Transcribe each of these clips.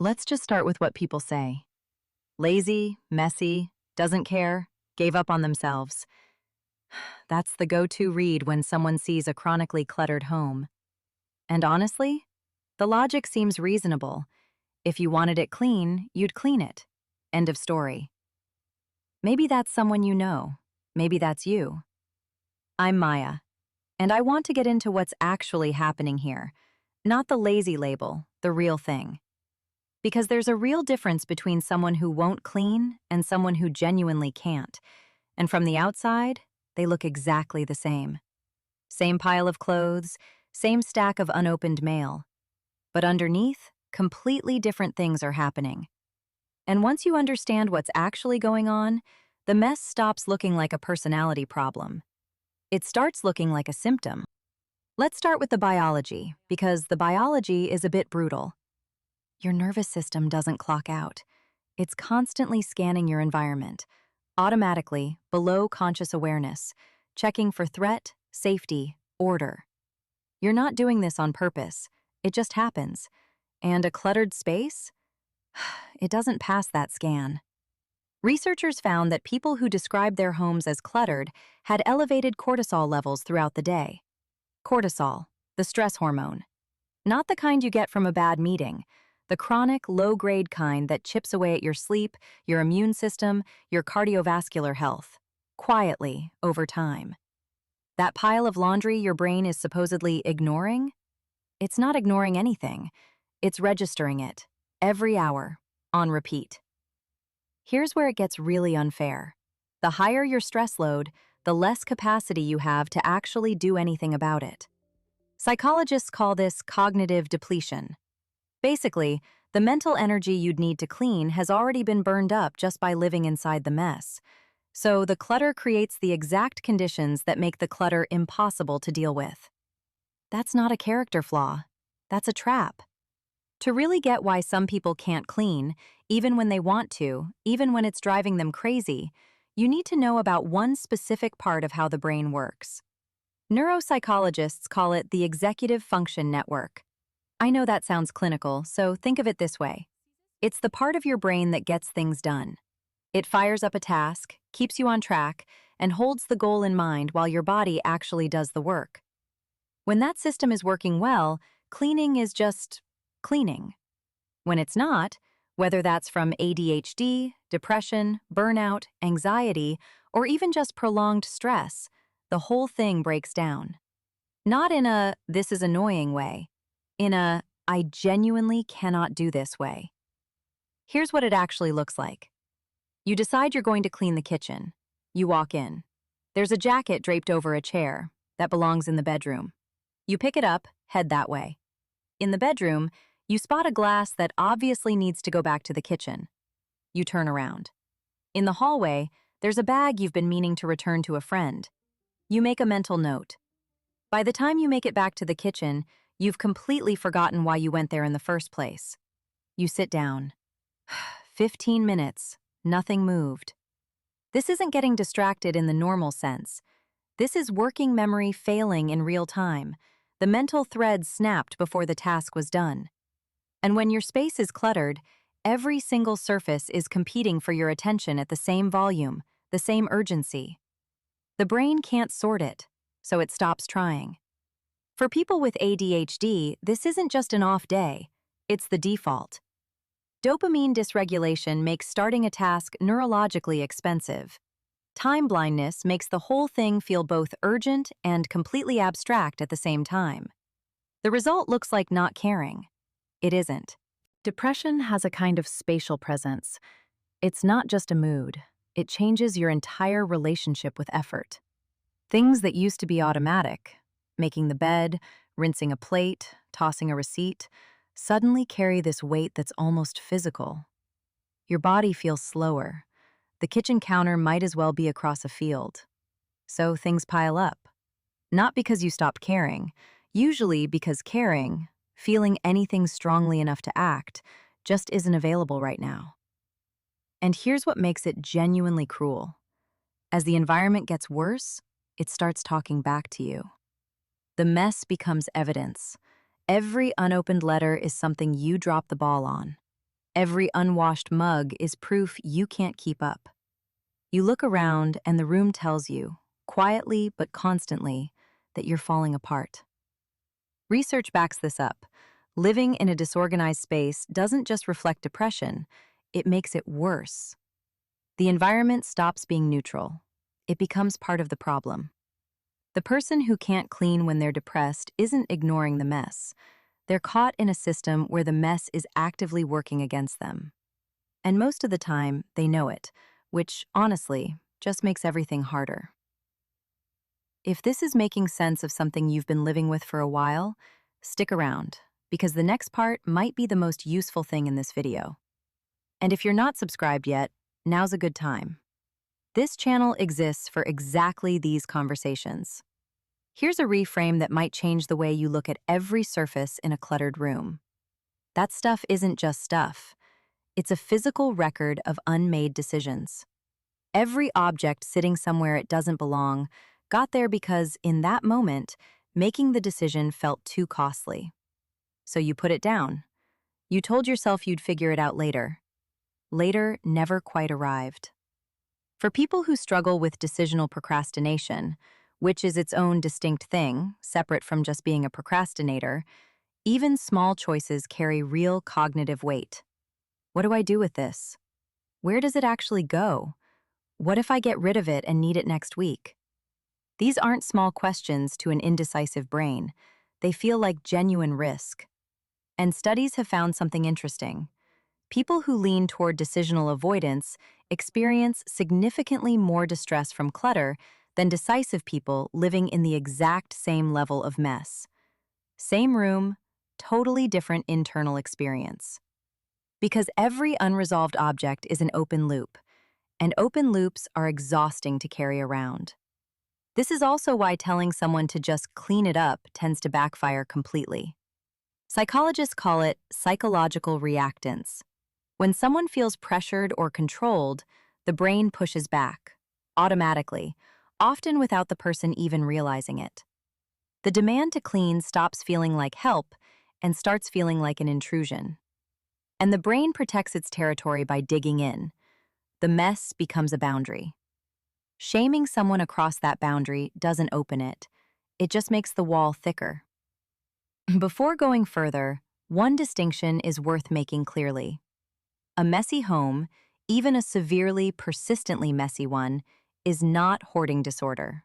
Let's just start with what people say. Lazy, messy, doesn't care, gave up on themselves. That's the go-to read when someone sees a chronically cluttered home. And honestly, the logic seems reasonable. If you wanted it clean, you'd clean it. End of story. Maybe that's someone you know. Maybe that's you. I'm Maya, and I want to get into what's actually happening here, not the lazy label, the real thing. Because there's a real difference between someone who won't clean and someone who genuinely can't. And from the outside, they look exactly the same. Same pile of clothes, same stack of unopened mail. But underneath, completely different things are happening. And once you understand what's actually going on, the mess stops looking like a personality problem. It starts looking like a symptom. Let's start with the biology, because the biology is a bit brutal. Your nervous system doesn't clock out. It's constantly scanning your environment, automatically, below conscious awareness, checking for threat, safety, order. You're not doing this on purpose. It just happens. And a cluttered space? It doesn't pass that scan. Researchers found that people who described their homes as cluttered had elevated cortisol levels throughout the day. Cortisol, the stress hormone. Not the kind you get from a bad meeting, the chronic, low-grade kind that chips away at your sleep, your immune system, your cardiovascular health, quietly, over time. That pile of laundry your brain is supposedly ignoring? It's not ignoring anything. It's registering it, every hour, on repeat. Here's where it gets really unfair. The higher your stress load, the less capacity you have to actually do anything about it. Psychologists call this cognitive depletion. Basically, the mental energy you'd need to clean has already been burned up just by living inside the mess. So the clutter creates the exact conditions that make the clutter impossible to deal with. That's not a character flaw. That's a trap. To really get why some people can't clean, even when they want to, even when it's driving them crazy, you need to know about one specific part of how the brain works. Neuropsychologists call it the executive function network. I know that sounds clinical, so think of it this way. It's the part of your brain that gets things done. It fires up a task, keeps you on track, and holds the goal in mind while your body actually does the work. When that system is working well, cleaning is just cleaning. When it's not, whether that's from ADHD, depression, burnout, anxiety, or even just prolonged stress, the whole thing breaks down. Not in a "this is annoying" way, in a "I genuinely cannot do this" way. Here's what it actually looks like. You decide you're going to clean the kitchen. You walk in. There's a jacket draped over a chair that belongs in the bedroom. You pick it up, head that way. In the bedroom, you spot a glass that obviously needs to go back to the kitchen. You turn around. In the hallway, there's a bag you've been meaning to return to a friend. You make a mental note. By the time you make it back to the kitchen, you've completely forgotten why you went there in the first place. You sit down. 15 minutes, nothing moved. This isn't getting distracted in the normal sense. This is working memory failing in real time. The mental thread snapped before the task was done. And when your space is cluttered, every single surface is competing for your attention at the same volume, the same urgency. The brain can't sort it, so it stops trying. For people with ADHD, this isn't just an off day, it's the default. Dopamine dysregulation makes starting a task neurologically expensive. Time blindness makes the whole thing feel both urgent and completely abstract at the same time. The result looks like not caring. It isn't. Depression has a kind of spatial presence. It's not just a mood. It changes your entire relationship with effort. Things that used to be automatic, making the bed, rinsing a plate, tossing a receipt, suddenly carry this weight that's almost physical. Your body feels slower. The kitchen counter might as well be across a field. So things pile up. Not because you stopped caring, usually because caring, feeling anything strongly enough to act, just isn't available right now. And here's what makes it genuinely cruel. As the environment gets worse, it starts talking back to you. The mess becomes evidence. Every unopened letter is something you dropped the ball on. Every unwashed mug is proof you can't keep up. You look around and the room tells you, quietly but constantly, that you're falling apart. Research backs this up. Living in a disorganized space doesn't just reflect depression, it makes it worse. The environment stops being neutral. It becomes part of the problem. The person who can't clean when they're depressed isn't ignoring the mess. They're caught in a system where the mess is actively working against them. And most of the time, they know it, which, honestly, just makes everything harder. If this is making sense of something you've been living with for a while, stick around, because the next part might be the most useful thing in this video. And if you're not subscribed yet, now's a good time. This channel exists for exactly these conversations. Here's a reframe that might change the way you look at every surface in a cluttered room. That stuff isn't just stuff. It's a physical record of unmade decisions. Every object sitting somewhere it doesn't belong got there because, in that moment, making the decision felt too costly. So you put it down. You told yourself you'd figure it out later. Later never quite arrived. For people who struggle with decisional procrastination, which is its own distinct thing, separate from just being a procrastinator, even small choices carry real cognitive weight. What do I do with this? Where does it actually go? What if I get rid of it and need it next week? These aren't small questions to an indecisive brain. They feel like genuine risk. And studies have found something interesting. People who lean toward decisional avoidance experience significantly more distress from clutter than decisive people living in the exact same level of mess. Same room, totally different internal experience. Because every unresolved object is an open loop, and open loops are exhausting to carry around. This is also why telling someone to just clean it up tends to backfire completely. Psychologists call it psychological reactance. When someone feels pressured or controlled, the brain pushes back, automatically, often without the person even realizing it. The demand to clean stops feeling like help and starts feeling like an intrusion. And the brain protects its territory by digging in. The mess becomes a boundary. Shaming someone across that boundary doesn't open it. It just makes the wall thicker. Before going further, one distinction is worth making clearly. A messy home, even a severely, persistently messy one, is not hoarding disorder.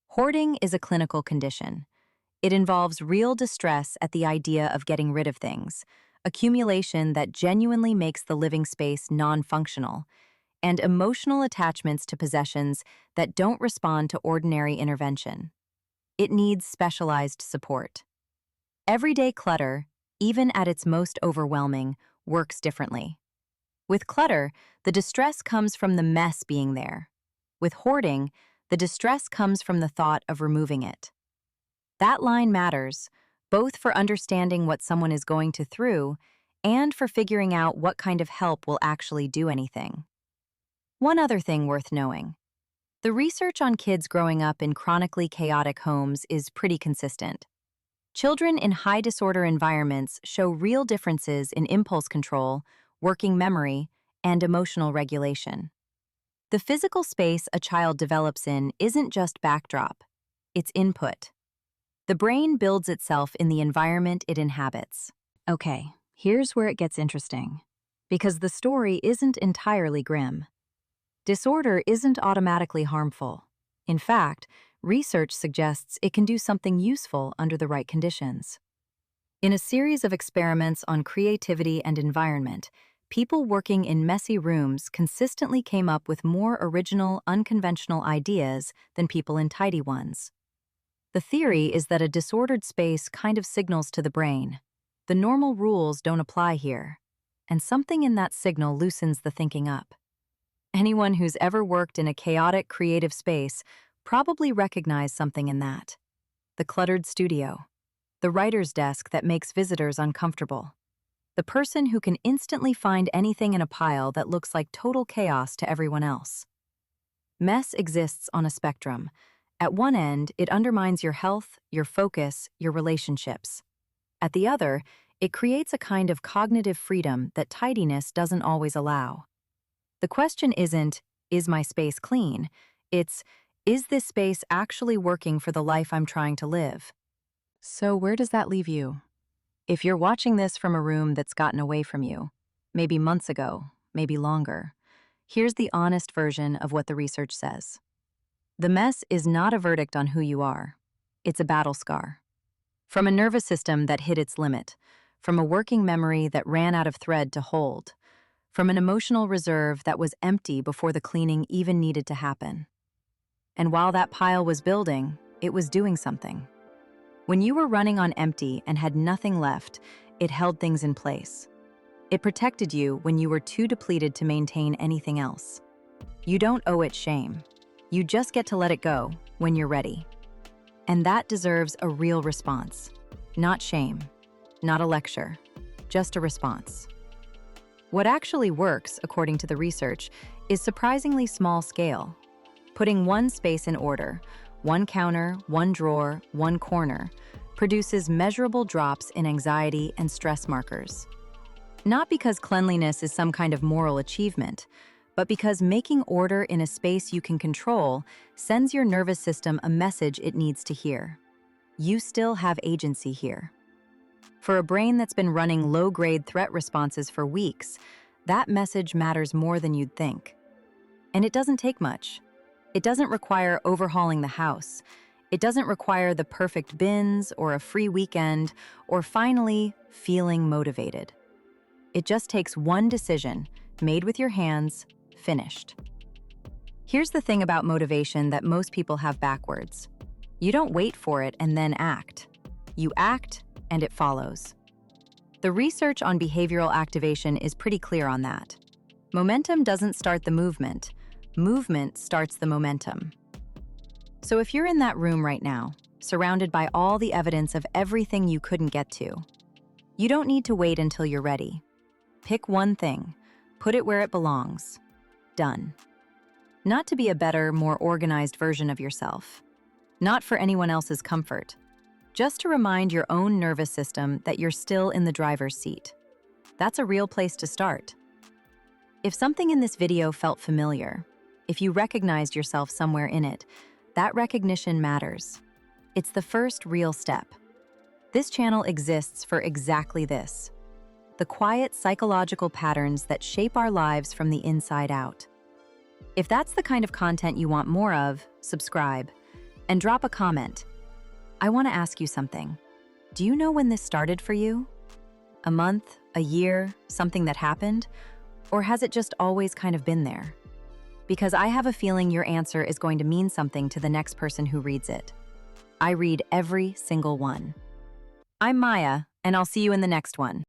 Hoarding is a clinical condition. It involves real distress at the idea of getting rid of things, accumulation that genuinely makes the living space non-functional, and emotional attachments to possessions that don't respond to ordinary intervention. It needs specialized support. Everyday clutter, even at its most overwhelming, works differently. With clutter, the distress comes from the mess being there. With hoarding, the distress comes from the thought of removing it. That line matters, both for understanding what someone is going through and for figuring out what kind of help will actually do anything. One other thing worth knowing. The research on kids growing up in chronically chaotic homes is pretty consistent. Children in high disorder environments show real differences in impulse control, working memory, and emotional regulation. The physical space a child develops in isn't just backdrop, it's input. The brain builds itself in the environment it inhabits. Okay, here's where it gets interesting. Because the story isn't entirely grim. Disorder isn't automatically harmful. In fact, research suggests it can do something useful under the right conditions. In a series of experiments on creativity and environment, people working in messy rooms consistently came up with more original, unconventional ideas than people in tidy ones. The theory is that a disordered space kind of signals to the brain. The normal rules don't apply here, and something in that signal loosens the thinking up. Anyone who's ever worked in a chaotic, creative space probably recognized something in that. The cluttered studio. The writer's desk that makes visitors uncomfortable. The person who can instantly find anything in a pile that looks like total chaos to everyone else. Mess exists on a spectrum. At one end, it undermines your health, your focus, your relationships. At the other, It creates a kind of cognitive freedom that tidiness doesn't always allow. The question isn't, is my space clean? It's, is this space actually working for the life I'm trying to live? So where does that leave you? If you're watching this from a room that's gotten away from you, maybe months ago, maybe longer, here's the honest version of what the research says. The mess is not a verdict on who you are. It's a battle scar. From a nervous system that hit its limit, from a working memory that ran out of thread to hold, from an emotional reserve that was empty before the cleaning even needed to happen. And while that pile was building, it was doing something. When you were running on empty and had nothing left, it held things in place. It protected you when you were too depleted to maintain anything else. You don't owe it shame. You just get to let it go when you're ready. And that deserves a real response. Not shame, not a lecture, just a response. What actually works, according to the research, is surprisingly small scale. Putting one space in order, one counter, one drawer, one corner, produces measurable drops in anxiety and stress markers. Not because cleanliness is some kind of moral achievement, but because making order in a space you can control sends your nervous system a message it needs to hear. You still have agency here. For a brain that's been running low-grade threat responses for weeks, that message matters more than you'd think. And it doesn't take much. It doesn't require overhauling the house. It doesn't require the perfect bins or a free weekend or finally feeling motivated. It just takes one decision, made with your hands, finished. Here's the thing about motivation that most people have backwards. You don't wait for it and then act. You act and it follows. The research on behavioral activation is pretty clear on that. Momentum doesn't start the movement. Movement starts the momentum. So if you're in that room right now, surrounded by all the evidence of everything you couldn't get to, you don't need to wait until you're ready. Pick one thing, put it where it belongs. Done. Not to be a better, more organized version of yourself. Not for anyone else's comfort. Just to remind your own nervous system that you're still in the driver's seat. That's a real place to start. If something in this video felt familiar, if you recognized yourself somewhere in it, that recognition matters. It's the first real step. This channel exists for exactly this. The quiet psychological patterns that shape our lives from the inside out. If that's the kind of content you want more of, subscribe and drop a comment. I want to ask you something. Do you know when this started for you? A month, a year, something that happened? Or has it just always kind of been there? Because I have a feeling your answer is going to mean something to the next person who reads it. I read every single one. I'm Maya, and I'll see you in the next one.